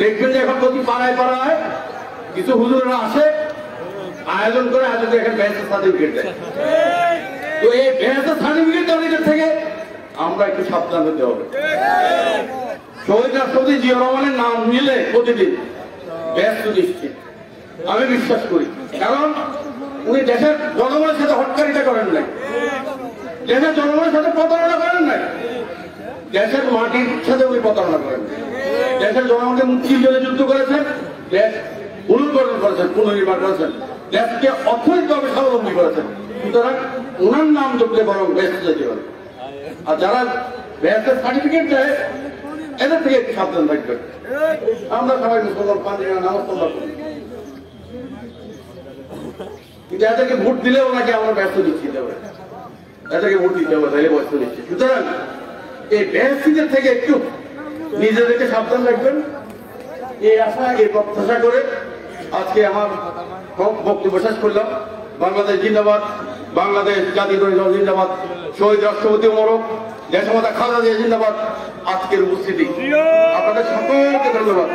দেখবেন যে এখন প্রতি পাড়ায় পাড়ায় কিছু হুজুরেরা আসে, আয়োজন করে আয়োজন করে এখানে ব্যাচের সার্টিফিকেট দেয়। তো এই ব্যাচের সার্টিফিকেট দেওয়ার থেকে আমরা একটু সাবধান হতে হবে। শহীদ রাষ্ট্রপতি জিয়া রহমানের নাম নিলে প্রতিদিন ব্যাচ নিশ্চিত আমি বিশ্বাস করি, কারণ উনি দেশের জনগণের সাথে হটকারিতা করেন নাই, দেশের জনগণের সাথে প্রতারণা করেন নাই, দেশের মাটির সাথে উনি প্রতারণা করেন, দেশের জনগণকে মুক্তির জন্য যুদ্ধ করেছেন, দেশ পুনর্গঠন করেছেন, পুনর্নির্মাণ করেছেন, দেশকে অর্থনৈতিকভাবে স্বাবলম্বী করেছেন। সুতরাং ওনার নাম যোগলে বরং ব্যস্ত যেতে পারে। আর যারা ব্যস্তের সার্টিফিকেট দেয় এদের থেকে একটু সাবধান থাকবেন। আমরা সবাই মুসলমান পাঞ্জাবি নামাজ পড়া করি, কিন্তু এদেরকে ভোট দিলেও নাকি আমরা ব্যস্ত দিচ্ছি, এদেরকে ভোট দিতে হবে, তাহলে ব্যস্ত দিচ্ছি। সুতরাং এই ব্যস্তিদের থেকে একটু নিজেদেরকে সাবধান রাখবেন, এই আশা এই প্রত্যাশা করে আজকে আমার বক্তব্য শেষ করলাম। বাংলাদেশ জিন্দাবাদ, বাংলাদেশ জাতীয়তাবাদী দল জিন্দাবাদ, শহীদ রাষ্ট্রপতি মোবারক, দেশমাতা খালেদা জিয়া জিন্দাবাদ। আজকের উপস্থিতি আপনাদের সকলকে ধন্যবাদ।